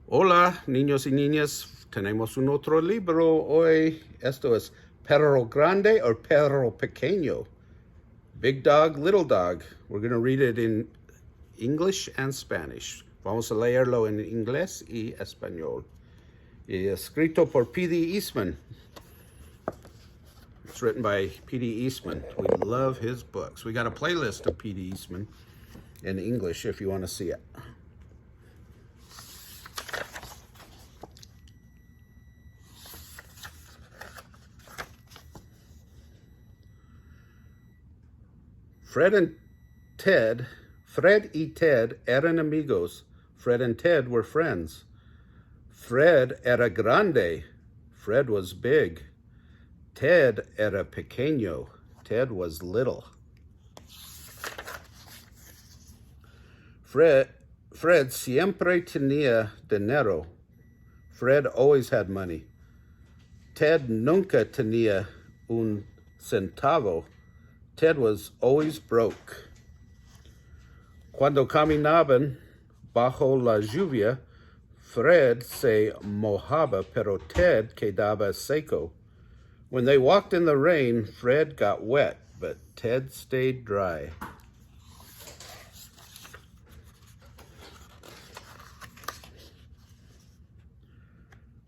Hola, niños y niñas. Tenemos un otro libro hoy. Esto es Perro Grande or Perro Pequeño. Big Dog, Little Dog. We're going to read it in English and Spanish. Vamos a leerlo en inglés y español. Y escrito por P.D. Eastman. It's written by P.D. Eastman. We love his books. We got a playlist of P.D. Eastman in English if you want to see it. Fred y Ted eran amigos. Fred and Ted were friends. Fred era grande. Fred was big. Ted era pequeño. Ted was little. Fred siempre tenía dinero. Fred always had money. Ted nunca tenía un centavo. Ted was always broke. Cuando caminaban bajo la lluvia, Fred se mojaba, pero Ted quedaba seco. When they walked in the rain, Fred got wet, but Ted stayed dry.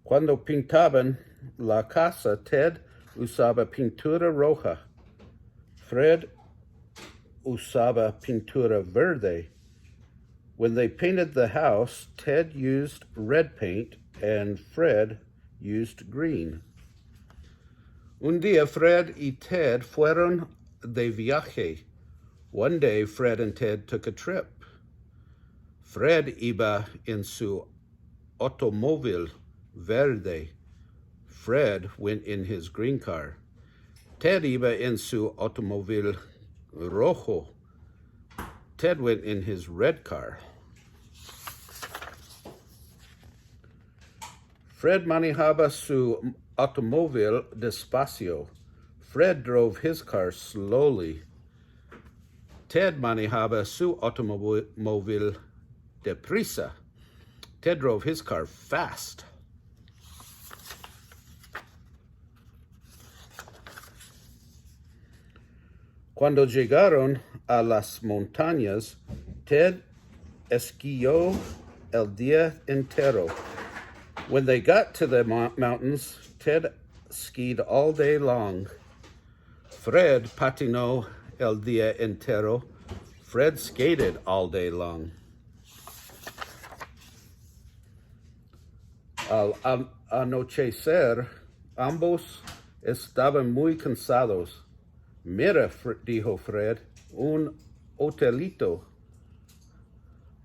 Cuando pintaban la casa, Ted usaba pintura roja. Fred usaba pintura verde. When they painted the house, Ted used red paint and Fred used green. Un día Fred y Ted fueron de viaje. One day Fred and Ted took a trip. Fred iba en su automóvil verde. Fred went in his green car. Ted iba en su automóvil rojo. Ted went in his red car. Fred manejaba su automóvil despacio. Fred drove his car slowly. Ted manejaba su automóvil deprisa. Ted drove his car fast. Cuando llegaron a las montañas, Ted esquió el día entero. When they got to the mountains, Ted skied all day long. Fred patinó el día entero. Fred skated all day long. Al anochecer, ambos estaban muy cansados. Mira, dijo Fred, un hotelito.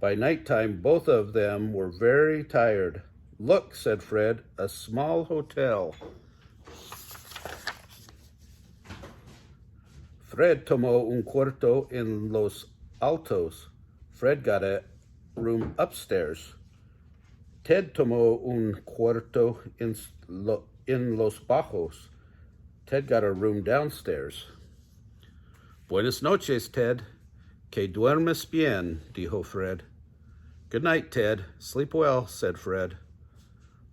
By nighttime, both of them were very tired. Look, said Fred, a small hotel. Fred tomó un cuarto en los altos. Fred got a room upstairs. Ted tomó un cuarto en los bajos. Ted got a room downstairs. Buenas noches, Ted. Que duermes bien, dijo Fred. Good night, Ted. Sleep well, said Fred.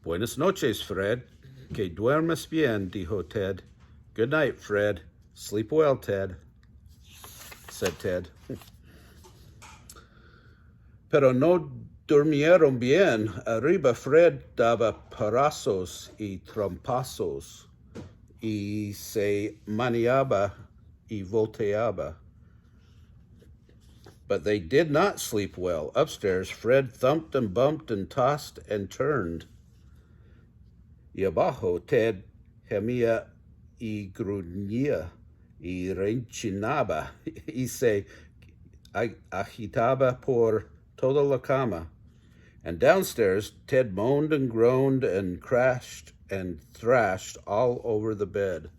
Buenas noches, Fred. Que duermes bien, dijo Ted. Good night, Fred. Sleep well, Ted, said Ted. Pero no durmieron bien. Arriba Fred daba parazos y trompazos y se maniaba y volteaba. But they did not sleep well. Upstairs, Fred thumped and bumped and tossed and turned. Y abajo, Ted gemía y gruñía y renchinaba y se agitaba por toda la cama. And downstairs, Ted moaned and groaned and crashed and thrashed all over the bed.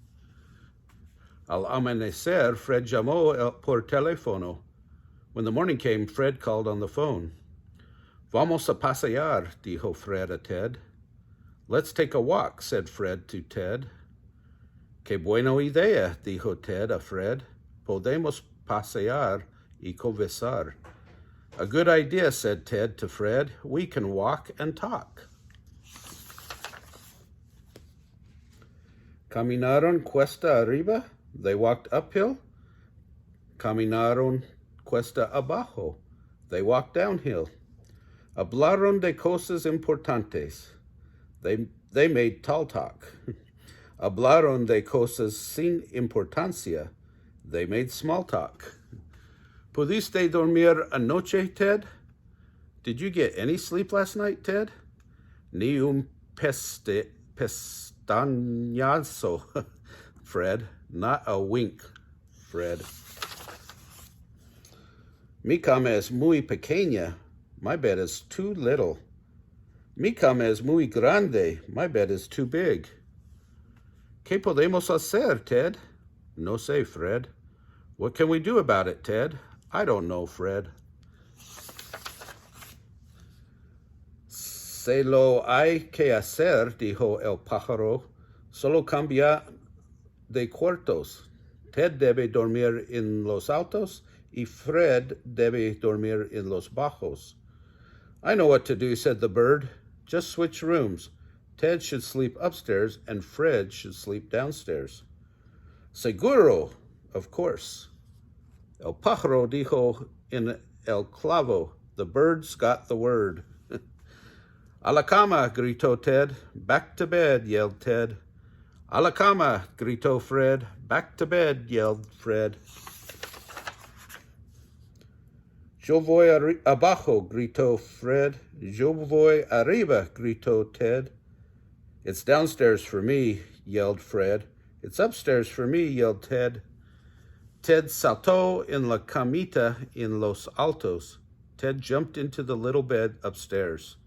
Al amanecer, Fred llamó por teléfono. When the morning came, Fred called on the phone. Vamos a pasear, dijo Fred a Ted. Let's take a walk, said Fred to Ted. Que buena idea, dijo Ted a Fred. Podemos pasear y conversar. A good idea, said Ted to Fred. We can walk and talk. Caminaron cuesta arriba. They walked uphill. Caminaron cuesta abajo. They walked downhill. Hablaron de cosas importantes. They made tall talk. Hablaron de cosas sin importancia. They made small talk. ¿Pudiste dormir anoche, Ted? Did you get any sleep last night, Ted? Ni un pestañazo, Fred. Not a wink, Fred. Mi cama es muy pequeña. My bed is too little. Mi cama es muy grande. My bed is too big. ¿Qué podemos hacer, Ted? No sé, Fred. What can we do about it, Ted? I don't know, Fred. Se lo hay que hacer, dijo el pájaro. Solo cambia de cuartos. Ted debe dormir en los altos y Fred debe dormir en los bajos. I know what to do, said the bird. Just switch rooms. Ted should sleep upstairs and Fred should sleep downstairs. Seguro, of course. El pájaro dijo en el clavo. The birds got the word. A la cama, gritó Ted. Back to bed, yelled Ted. A la cama, gritó Fred. Back to bed, yelled Fred. Yo voy abajo, gritó Fred. Yo voy arriba, gritó Ted. It's downstairs for me, yelled Fred. It's upstairs for me, yelled Ted. Ted saltó en la camita en los altos. Ted jumped into the little bed upstairs.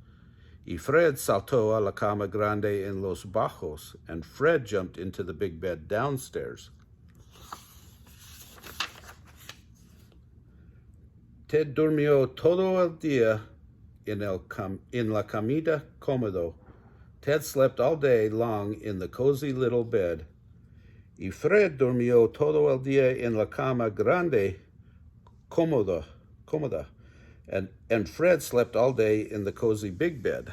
Y Fred saltó a la cama grande en los bajos, and Fred jumped into the big bed downstairs. Ted durmió todo el día en la camita cómodo. Ted slept all day long in the cozy little bed. Y Fred durmió todo el día en la cama grande cómoda. And Fred slept all day in the cozy big bed.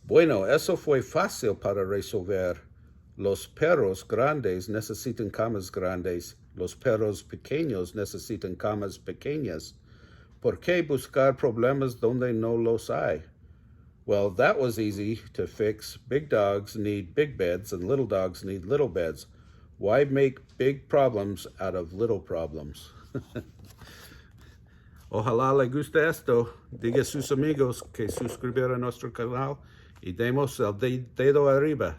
Bueno, eso fue fácil para resolver. Los perros grandes necesitan camas grandes. Los perros pequeños necesitan camas pequeñas. ¿Por qué buscar problemas donde no los hay? Well, that was easy to fix. Big dogs need big beds and little dogs need little beds. Why make big problems out of little problems? Ojalá le guste esto. Diga a sus amigos que suscribir a nuestro canal y demos el dedo arriba.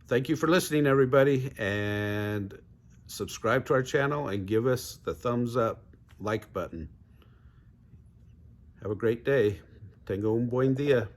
Thank you for listening, everybody, and subscribe to our channel and give us the thumbs up like button. Have a great day. Tenga un buen día.